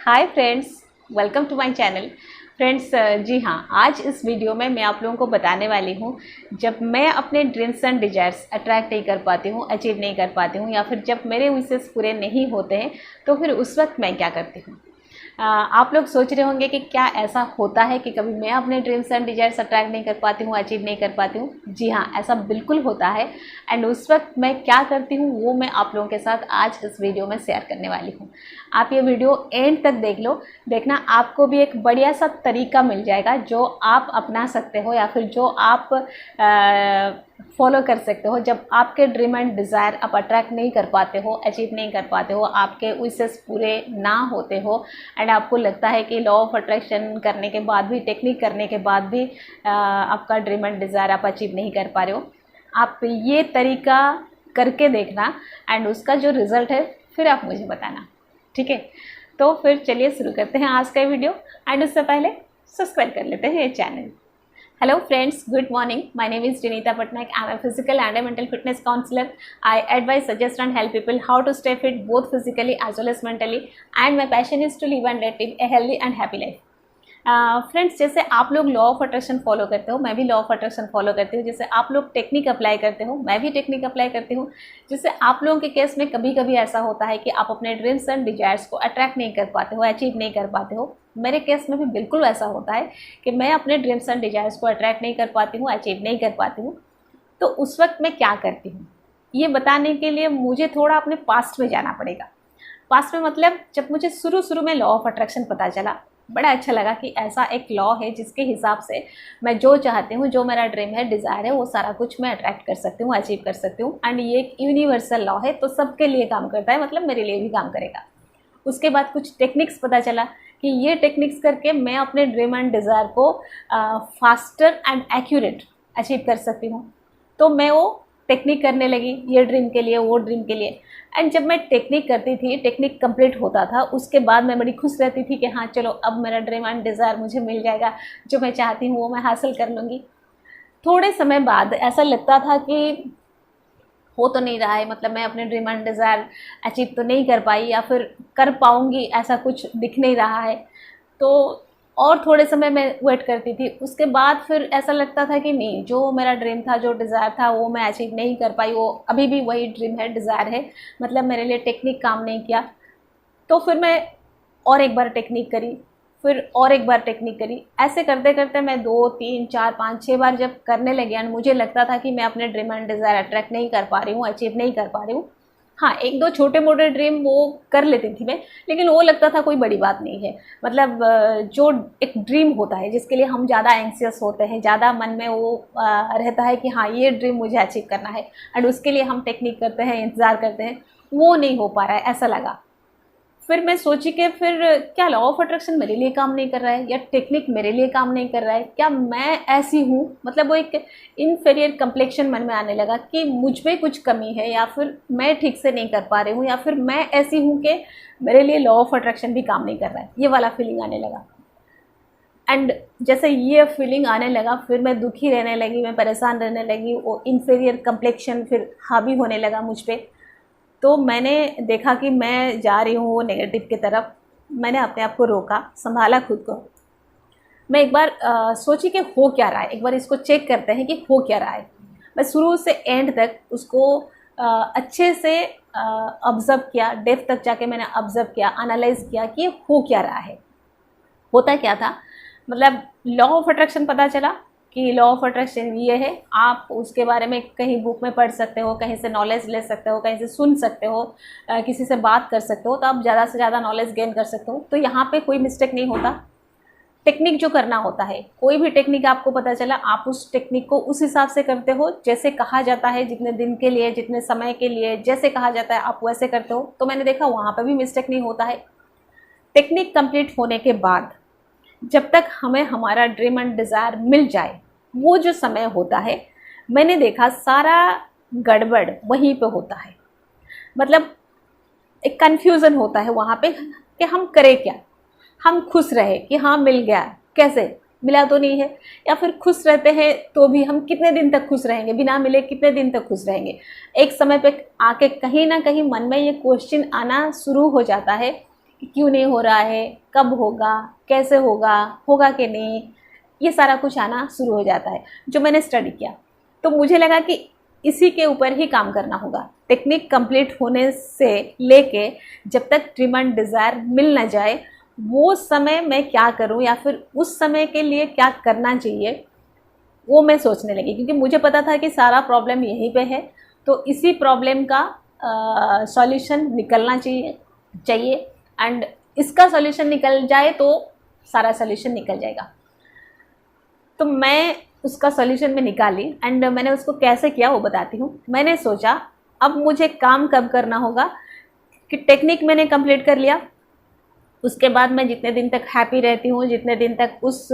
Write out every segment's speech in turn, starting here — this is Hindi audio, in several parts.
Hi friends, welcome to my channel. Friends, जी हाँ, आज इस वीडियो में मैं आप लोगों को बताने वाली हूँ जब मैं अपने ड्रीम्स एंड डिजायर्स अट्रैक्ट नहीं कर पाती हूँ, अचीव नहीं कर पाती हूँ, या फिर जब मेरे विशेस पूरे नहीं होते हैं तो फिर उस वक्त मैं क्या करती हूँ। आप लोग सोच रहे होंगे कि क्या ऐसा होता है कि कभी मैं अपने ड्रीम्स एंड डिजायर्स अट्रैक्ट नहीं कर पाती हूँ, अचीव नहीं कर पाती हूँ। जी हाँ, ऐसा बिल्कुल होता है। एंड उस वक्त मैं क्या करती हूँ वो मैं आप लोगों के साथ आज इस वीडियो में शेयर करने वाली हूँ। आप ये वीडियो एंड तक देख लो, देखना आपको भी एक बढ़िया सा तरीका मिल जाएगा जो आप अपना सकते हो या फिर जो आप फॉलो कर सकते हो जब आपके ड्रीम एंड डिज़ायर आप अट्रैक्ट नहीं कर पाते हो, अचीव नहीं कर पाते हो, आपके विशेस पूरे ना होते हो एंड आपको लगता है कि लॉ ऑफ अट्रैक्शन करने के बाद भी, टेक्निक करने के बाद भी आपका ड्रीम एंड डिज़ायर आप अचीव नहीं कर पा रहे हो। आप ये तरीका करके देखना एंड उसका जो रिज़ल्ट है फिर आप मुझे बताना, ठीक है। तो फिर चलिए शुरू करते हैं आज का वीडियो। एंड उससे पहले सब्सक्राइब कर लेते हैं ये channel. Hello friends, good morning. My name is Janita Patnaik. I am a physical and a mental fitness counselor. I advise, suggest and help people how to stay fit both physically as well as mentally. And my passion is to live and live a healthy and happy life. Friends, जैसे आप लोग लॉ ऑफ अट्रैक्शन फॉलो करते हो, मैं भी लॉ ऑफ अट्रैक्शन फॉलो करती हूँ। जैसे आप लोग टेक्निक अप्लाई करते हो, मैं भी टेक्निक अप्लाई करती हूँ। जैसे आप लोगों के केस में कभी कभी ऐसा होता है कि आप अपने ड्रीम्स एंड डिजायर्स को अट्रैक्ट नहीं कर पाते हो, अचीव नहीं कर पाते हो। मेरे केस में भी बिल्कुल ऐसा होता है कि मैं अपने ड्रीम्स एंड डिजायर्स को अट्रैक्ट नहीं कर पाती हूँ, अचीव नहीं कर पाती हूँ। तो उस वक्त मैं क्या करती हूँ ये बताने के लिए मुझे थोड़ा अपने पास्ट में जाना पड़ेगा। पास्ट में मतलब जब मुझे शुरू में लॉ ऑफ अट्रैक्शन पता चला, बड़ा अच्छा लगा कि ऐसा एक लॉ है जिसके हिसाब से मैं जो चाहती हूँ, जो मेरा ड्रीम है, डिज़ायर है, वो सारा कुछ मैं अट्रैक्ट कर सकती हूँ, अचीव कर सकती हूँ। एंड ये एक यूनिवर्सल लॉ है, तो सबके लिए काम करता है, मतलब मेरे लिए भी काम करेगा। उसके बाद कुछ टेक्निक्स पता चला कि ये टेक्निक्स करके मैं अपने ड्रीम एंड डिज़ायर को फास्टर एंड एक्यूरेट अचीव कर सकती हूँ। तो मैं वो टेक्निक करने लगी, ये ड्रीम के लिए, वो ड्रीम के लिए। एंड जब मैं टेक्निक करती थी, टेक्निक कंप्लीट होता था, उसके बाद मैं बड़ी खुश रहती थी कि हाँ चलो अब मेरा ड्रीम एंड डिज़ायर मुझे मिल जाएगा, जो मैं चाहती हूँ वो मैं हासिल कर लूँगी। थोड़े समय बाद ऐसा लगता था कि हो तो नहीं रहा है, मतलब मैं अपने ड्रीम एंड डिज़ायर अचीव तो नहीं कर पाई या फिर कर पाऊँगी, ऐसा कुछ दिख नहीं रहा है। तो और थोड़े समय मैं वेट करती थी। उसके बाद फिर ऐसा लगता था कि नहीं, जो मेरा ड्रीम था, जो डिज़ायर था, वो मैं अचीव नहीं कर पाई, वो अभी भी वही ड्रीम है, डिज़ायर है, मतलब मेरे लिए टेक्निक काम नहीं किया। तो फिर मैं और एक बार टेक्निक करी, फिर और एक बार टेक्निक करी। ऐसे करते करते मैं 2, 3, 4, 5, 6 बार जब करने लगी एंड मुझे लगता था कि मैं अपने ड्रीम एंड डिज़ायर अट्रैक्ट नहीं कर पा रही हूँ, अचीव नहीं कर पा रही हूँ। हाँ, 1-2 छोटे मोटे ड्रीम वो कर लेती थी मैं, लेकिन वो लगता था कोई बड़ी बात नहीं है। मतलब जो एक ड्रीम होता है जिसके लिए हम ज़्यादा एंक्सियस होते हैं, ज़्यादा मन में वो रहता है कि हाँ ये ड्रीम मुझे अचीव करना है, एंड उसके लिए हम टेक्निक करते हैं, इंतज़ार करते हैं, वो नहीं हो पा रहा है, ऐसा लगा। फिर मैं सोची कि फिर क्या लॉ ऑफ अट्रैक्शन मेरे लिए काम नहीं कर रहा है, या टेक्निक मेरे लिए काम नहीं कर रहा है, क्या मैं ऐसी हूँ। मतलब वो एक इन्फीरियर कम्प्लेक्शन मन में आने लगा कि मुझ में कुछ कमी है, या फिर मैं ठीक से नहीं कर पा रही हूँ, या फिर मैं ऐसी हूँ कि मेरे लिए लॉ ऑफ अट्रैक्शन भी काम नहीं कर रहा है, ये वाला फीलिंग आने लगा। एंड जैसे ये फीलिंग आने लगा, फिर मैं दुखी रहने लगी, मैं परेशान रहने लगी, वो इन्फीरियर कम्प्लेक्शन फिर हावी होने लगा मुझ पर। तो मैंने देखा कि मैं जा रही हूँ वो नेगेटिव की तरफ। मैंने अपने आप को रोका, संभाला खुद को। मैं एक बार सोची कि हो क्या रहा है, एक बार इसको चेक करते हैं कि हो क्या रहा है। मैं शुरू से एंड तक उसको अच्छे से ऑब्ज़र्व किया, डेप्थ तक जाके मैंने ऑब्ज़र्व किया, एनालाइज किया कि हो क्या रहा है, होता क्या था। मतलब लॉ ऑफ अट्रैक्शन पता चला कि लॉ ऑफ अट्रैक्शन ये है। आप उसके बारे में कहीं बुक में पढ़ सकते हो, कहीं से नॉलेज ले सकते हो, कहीं से सुन सकते हो, किसी से बात कर सकते हो, तो आप ज़्यादा से ज़्यादा नॉलेज गेन कर सकते हो। तो यहाँ पे कोई मिस्टेक नहीं होता। टेक्निक जो करना होता है, कोई भी टेक्निक आपको पता चला, आप उस टेक्निक को उस हिसाब से करते हो जैसे कहा जाता है, जितने दिन के लिए, जितने समय के लिए जैसे कहा जाता है आप वैसे करते हो। तो मैंने देखा वहाँ पर भी मिस्टेक नहीं होता है। टेक्निक कंप्लीट होने के बाद जब तक हमें हमारा ड्रीम एंड डिज़ायर मिल जाए, वो जो समय होता है, मैंने देखा सारा गड़बड़ वहीं पे होता है। मतलब एक कन्फ्यूज़न होता है वहाँ पे कि हम करें क्या। हम खुश रहे कि हाँ मिल गया, कैसे मिला तो नहीं है, या फिर खुश रहते हैं तो भी हम कितने दिन तक खुश रहेंगे, बिना मिले कितने दिन तक खुश रहेंगे। एक समय पे आके कहीं ना कहीं मन में ये क्वेश्चन आना शुरू हो जाता है क्यों नहीं हो रहा है, कब होगा, कैसे होगा, होगा कि नहीं, ये सारा कुछ आना शुरू हो जाता है। जो मैंने स्टडी किया तो मुझे लगा कि इसी के ऊपर ही काम करना होगा। टेक्निक कंप्लीट होने से लेके जब तक ड्रीम एंड डिज़ायर मिल ना जाए, वो समय मैं क्या करूं या फिर उस समय के लिए क्या करना चाहिए, वो मैं सोचने लगी। क्योंकि मुझे पता था कि सारा प्रॉब्लम यहीं पे है, तो इसी प्रॉब्लम का सॉल्यूशन निकलना चाहिए एंड इसका सॉल्यूशन निकल जाए तो सारा सॉल्यूशन निकल जाएगा। तो मैं उसका सॉल्यूशन में निकाली एंड मैंने उसको कैसे किया वो बताती हूँ। मैंने सोचा अब मुझे काम कब करना होगा कि टेक्निक मैंने कंप्लीट कर लिया, उसके बाद मैं जितने दिन तक हैप्पी रहती हूँ, जितने दिन तक उस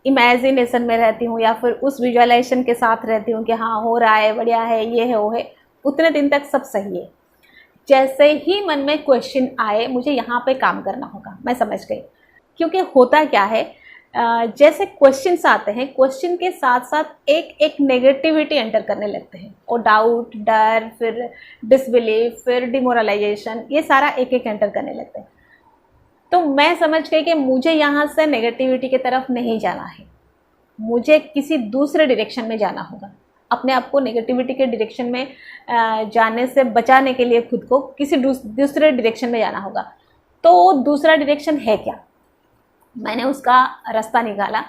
इमेजिनेशन में रहती हूँ या फिर उस विजुअलाइजेशन के साथ रहती हूँ कि हाँ हो रहा है, बढ़िया है, ये है, वो है, उतने दिन तक सब सही है। जैसे ही मन में क्वेश्चन आए मुझे यहाँ पे काम करना होगा, मैं समझ गई। क्योंकि होता क्या है, जैसे क्वेश्चंस आते हैं, क्वेश्चन के साथ साथ एक एक नेगेटिविटी एंटर करने लगते हैं, और डाउट, डर, फिर डिसबिलीफ, फिर डिमोरलाइजेशन, ये सारा एक एक एंटर करने लगते हैं। तो मैं समझ गई कि मुझे यहाँ से नेगेटिविटी की तरफ नहीं जाना है, मुझे किसी दूसरे डायरेक्शन में जाना होगा। अपने आप को नेगेटिविटी के डायरेक्शन में जाने से बचाने के लिए खुद को किसी दूसरे डायरेक्शन में जाना होगा। तो दूसरा डायरेक्शन है क्या, मैंने उसका रास्ता निकाला।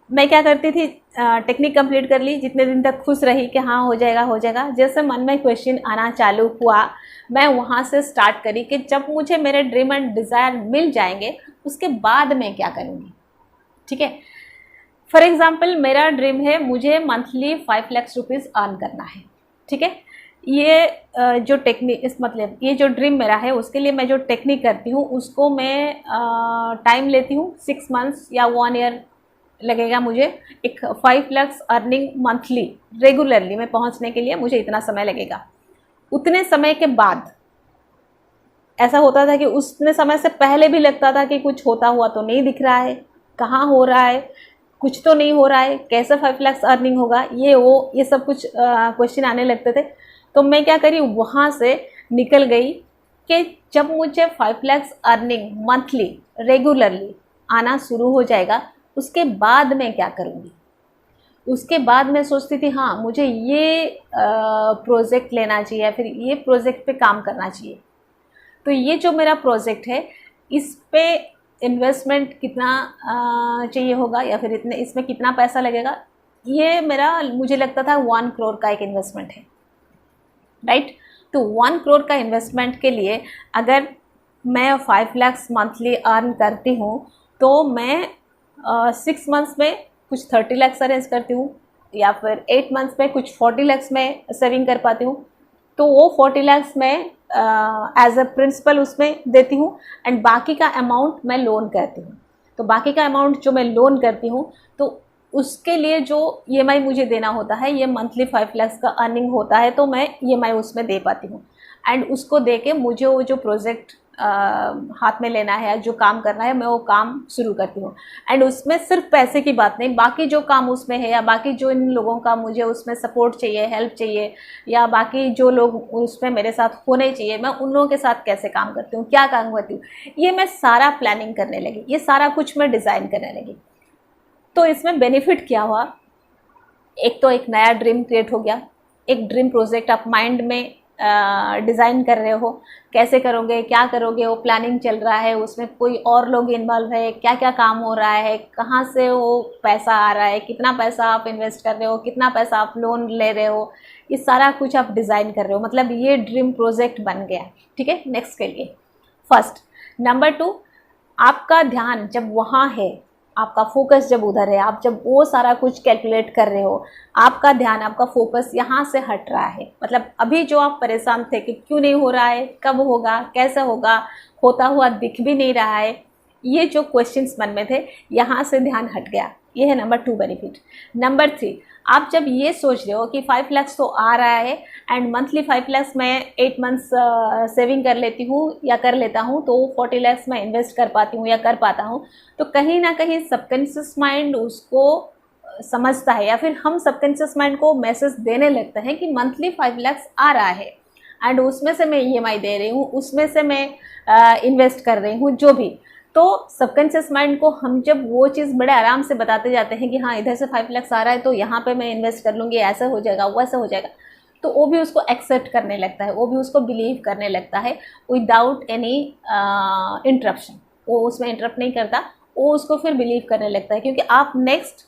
मैं क्या करती थी, टेक्निक कंप्लीट कर ली, जितने दिन तक खुश रही कि हाँ हो जाएगा हो जाएगा। जैसे मन में क्वेश्चन आना चालू हुआ, मैं वहाँ से स्टार्ट करी कि जब मुझे मेरे ड्रीम एंड डिज़ायर मिल जाएंगे उसके बाद मैं क्या करूँगी। ठीक है, फॉर एग्ज़ाम्पल मेरा ड्रीम है मुझे मंथली 5 लाख रुपीज़ अर्न करना है। ठीक है, ये जो टेक्निक, इस मतलब ये जो ड्रीम मेरा है उसके लिए मैं जो टेक्निक करती हूँ उसको मैं टाइम लेती हूँ 6 मंथ्स या 1 ईयर लगेगा मुझे। एक 5 लाख अर्निंग मंथली रेगुलरली में पहुँचने के लिए मुझे इतना समय लगेगा। उतने समय के बाद ऐसा होता था कि उतने समय से पहले भी लगता था कि कुछ होता हुआ तो नहीं दिख रहा है, कहाँ हो रहा है, कुछ तो नहीं हो रहा है, कैसे 5 लाख अर्निंग होगा, ये सब कुछ क्वेश्चन आने लगते थे। तो मैं क्या करी, वहाँ से निकल गई कि जब मुझे 5 लाख अर्निंग मंथली रेगुलरली आना शुरू हो जाएगा उसके बाद मैं क्या करूँगी। उसके बाद मैं सोचती थी हाँ मुझे ये प्रोजेक्ट लेना चाहिए या फिर ये प्रोजेक्ट पे काम करना चाहिए। तो ये जो मेरा प्रोजेक्ट है इस पे इन्वेस्टमेंट कितना चाहिए होगा या फिर इसमें कितना पैसा लगेगा, ये मेरा मुझे लगता था 1 करोड़ का एक इन्वेस्टमेंट है, राइट। तो 1 करोड़ का इन्वेस्टमेंट के लिए अगर मैं 5 लाख मंथली अर्न करती हूँ तो मैं 6 मंथ्स में कुछ 30 लाख अरेंज करती हूँ या फिर 8 मंथ्स में कुछ 40 लाख में सेविंग कर पाती हूँ। तो वो 40 लाख में एज अ प्रिंसिपल उसमें देती हूँ एंड बाकी का अमाउंट मैं लोन करती हूँ। तो बाकी का अमाउंट जो मैं लोन करती हूँ तो उसके लिए जो EMI मुझे देना होता है, ये मंथली 5 लाख का अर्निंग होता है तो मैं EMI उसमें दे पाती हूँ। एंड उसको दे के मुझे वो जो प्रोजेक्ट हाथ में लेना है, जो काम करना है, मैं वो काम शुरू करती हूँ। एंड उसमें सिर्फ पैसे की बात नहीं, बाकी जो काम उसमें है या बाकी जो इन लोगों का मुझे उसमें सपोर्ट चाहिए, हेल्प चाहिए, या बाकी जो लोग उसमें मेरे साथ होने चाहिए, मैं उन लोगों के साथ कैसे काम करती हूँ, क्या काम करती हूँ, ये मैं सारा प्लानिंग करने लगी, ये सारा कुछ मैं डिज़ाइन करने लगी। तो इसमें बेनिफिट क्या हुआ, एक तो एक नया ड्रीम क्रिएट हो गया, एक ड्रीम प्रोजेक्ट आप माइंड में डिज़ाइन कर रहे हो, कैसे करोगे, क्या करोगे, वो प्लानिंग चल रहा है, उसमें कोई और लोग इन्वॉल्व है, क्या क्या काम हो रहा है, कहाँ से वो पैसा आ रहा है, कितना पैसा आप इन्वेस्ट कर रहे हो, कितना पैसा आप लोन ले रहे हो, ये सारा कुछ आप डिज़ाइन कर रहे हो। मतलब ये ड्रीम प्रोजेक्ट बन गया। ठीक है, नेक्स्ट के लिए फर्स्ट। नंबर 2, आपका ध्यान जब वहाँ है, आपका फोकस जब उधर है, आप जब वो सारा कुछ कैलकुलेट कर रहे हो, आपका ध्यान, आपका फोकस यहाँ से हट रहा है। मतलब अभी जो आप परेशान थे कि क्यों नहीं हो रहा है, कब होगा, कैसे होगा, होता हुआ दिख भी नहीं रहा है, ये जो क्वेश्चंस मन में थे, यहाँ से ध्यान हट गया। ये है नंबर 2 बेनिफिट। नंबर 3, आप जब ये सोच रहे हो कि 5 लाख तो आ रहा है एंड मंथली 5 लाख मैं 8 मंथ्स सेविंग कर लेती हूँ या कर लेता हूँ, तो 40 लाख मैं इन्वेस्ट कर पाती हूँ या कर पाता हूँ, तो कहीं ना कहीं सबकॉन्शियस माइंड उसको समझता है या फिर हम सबकॉन्शियस माइंड को मैसेज देने लगते हैं कि मंथली 5 लाख आ रहा है एंड उसमें से मैं EMI दे रही हूँ, उसमें से मैं इन्वेस्ट कर रही हूँ, जो भी। तो सबकॉन्शियस माइंड को हम जब वो चीज़ बड़े आराम से बताते जाते हैं कि हाँ इधर से 5 लाख आ रहा है तो यहाँ पे मैं इन्वेस्ट कर लूँगी, ऐसा हो जाएगा वैसा हो जाएगा, तो वो भी उसको एक्सेप्ट करने लगता है, वो भी उसको बिलीव करने लगता है विदाउट एनी इंटरप्शन। वो उसमें इंटरप्ट नहीं करता, वो उसको फिर बिलीव करने लगता है, क्योंकि आप नेक्स्ट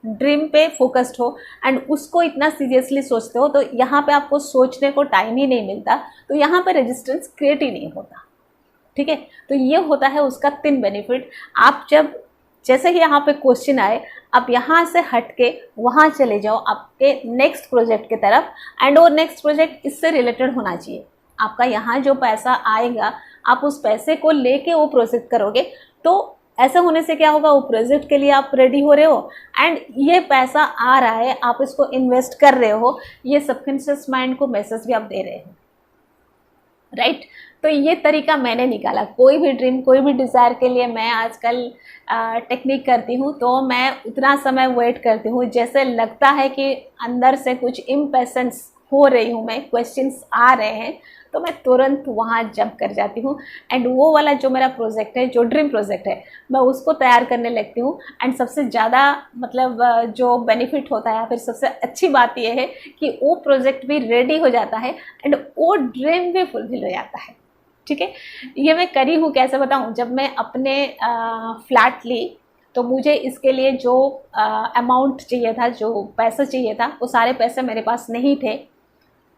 ड्रीम पे फोकस्ड हो एंड उसको इतना सीरियसली सोचते हो, तो यहाँ पे आपको सोचने को टाइम ही नहीं मिलता, तो यहाँ पे रेजिस्टेंस क्रिएट ही नहीं होता। ठीक है, तो ये होता है उसका 3 बेनिफिट। आप जब जैसे ही यहाँ पे क्वेश्चन आए, आप यहाँ से हट के वहाँ चले जाओ आपके नेक्स्ट प्रोजेक्ट की तरफ, एंड वो नेक्स्ट प्रोजेक्ट इससे रिलेटेड होना चाहिए। आपका यहाँ जो पैसा आएगा, आप उस पैसे को लेके वो प्रोजेक्ट करोगे, तो ऐसा होने से क्या होगा, वो प्रोजेक्ट के लिए आप रेडी हो रहे हो एंड ये पैसा आ रहा है, आप इसको इन्वेस्ट कर रहे हो, ये सबकॉन्शियस माइंड को मैसेज भी आप दे रहे हो, राइट। तो ये तरीका मैंने निकाला। कोई भी ड्रीम, कोई भी डिज़ायर के लिए मैं आजकल टेक्निक करती हूँ, तो मैं उतना समय वेट करती हूँ, जैसे लगता है कि अंदर से कुछ इम्पेशेंस हो रही हूँ मैं, क्वेश्चंस आ रहे हैं, तो मैं तुरंत वहाँ जंप कर जाती हूँ एंड वो वाला जो मेरा प्रोजेक्ट है, जो ड्रीम प्रोजेक्ट है, मैं उसको तैयार करने लगती हूँ। एंड सबसे ज़्यादा मतलब जो बेनिफिट होता है, या फिर सबसे अच्छी बात यह है कि वो प्रोजेक्ट भी रेडी हो जाता है एंड वो ड्रीम भी फुलफिल हो जाता है। ठीक है, ये मैं करी हूँ, कैसे बताऊँ। जब मैं अपने फ्लैट ली, तो मुझे इसके लिए जो अमाउंट चाहिए था, जो पैसा चाहिए था, वो सारे पैसे मेरे पास नहीं थे।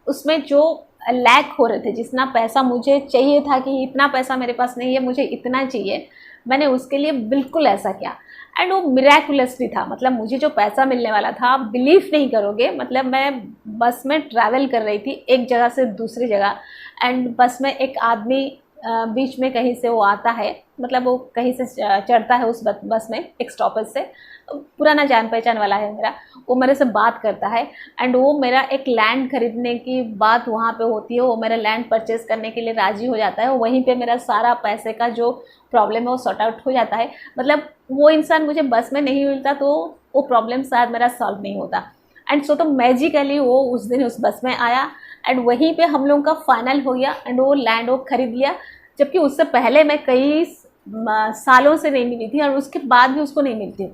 उसमें जो लैक हो रहे थे, जितना पैसा मुझे चाहिए था कि इतना पैसा मेरे पास नहीं है, मुझे इतना चाहिए, मैंने उसके लिए बिल्कुल ऐसा किया एंड वो मिराकुलस भी था। मतलब मुझे जो पैसा मिलने वाला था, आप बिलीव नहीं करोगे, मतलब मैं बस में ट्रैवल कर रही थी एक जगह से दूसरी जगह, एंड बस में एक आदमी बीच में कहीं से वो आता है, मतलब वो कहीं से चढ़ता है उस बस में एक स्टॉपेज से, पुराना जान पहचान वाला है मेरा, वो मेरे से बात करता है एंड वो मेरा एक लैंड खरीदने की बात वहाँ पे होती है, वो मेरा लैंड परचेज करने के लिए राज़ी हो जाता है, वहीं पे मेरा सारा पैसे का जो प्रॉब्लम है वो सॉर्ट आउट हो जाता है। मतलब वो इंसान मुझे बस में नहीं मिलता तो वो प्रॉब्लम शायद मेरा सॉल्व नहीं होता। एंड सो तो मैजिकली वो उस दिन उस बस में आया एंड वहीं पे हम लोगों का फाइनल हो गया एंड वो लैंड वो खरीद लिया, जबकि उससे पहले मैं कई सालों से नहीं मिली थी और उसके बाद भी उसको नहीं मिलती।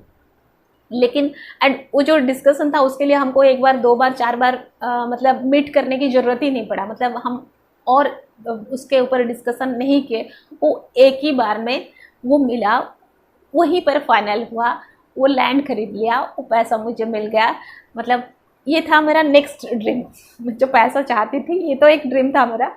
लेकिन एंड वो जो डिस्कशन था उसके लिए हमको 1 बार 2 बार 4 बार मतलब मीट करने की ज़रूरत ही नहीं पड़ा, मतलब हम और उसके ऊपर डिस्कशन नहीं किए, वो एक ही बार में वो मिला, वहीं पर फाइनल हुआ, वो लैंड खरीद लिया, वो पैसा मुझे मिल गया। मतलब ये था मेरा नेक्स्ट ड्रीम, जो पैसा चाहती थी, ये तो एक ड्रीम था मेरा,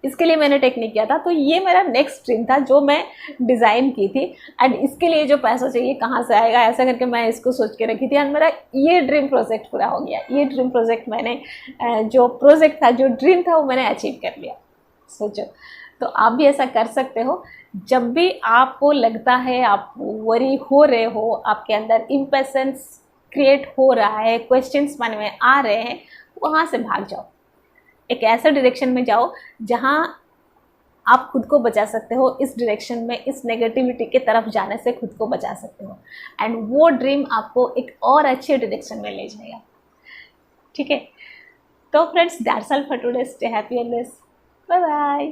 इसके लिए मैंने टेक्निक किया था, तो ये मेरा नेक्स्ट ड्रीम था जो मैं डिज़ाइन की थी एंड इसके लिए जो पैसा चाहिए कहाँ से आएगा, ऐसा करके मैं इसको सोच के रखी थी एंड मेरा ये ड्रीम प्रोजेक्ट पूरा हो गया। ये ड्रीम प्रोजेक्ट मैंने जो प्रोजेक्ट था, जो ड्रीम था, वो मैंने अचीव कर लिया। सोचो, तो आप भी ऐसा कर सकते हो। जब भी आपको लगता है आप वरी हो रहे हो, आपके अंदर इम्पेशेंस क्रिएट हो रहा है, क्वेश्चंस मन में आ रहे हैं, वहाँ से भाग जाओ, एक ऐसा डायरेक्शन में जाओ जहाँ आप खुद को बचा सकते हो। इस डायरेक्शन में, इस नेगेटिविटी के तरफ जाने से खुद को बचा सकते हो एंड वो ड्रीम आपको एक और अच्छे डायरेक्शन में ले जाएगा। ठीक है, तो friends, that's all for today. Stay happy always, bye bye.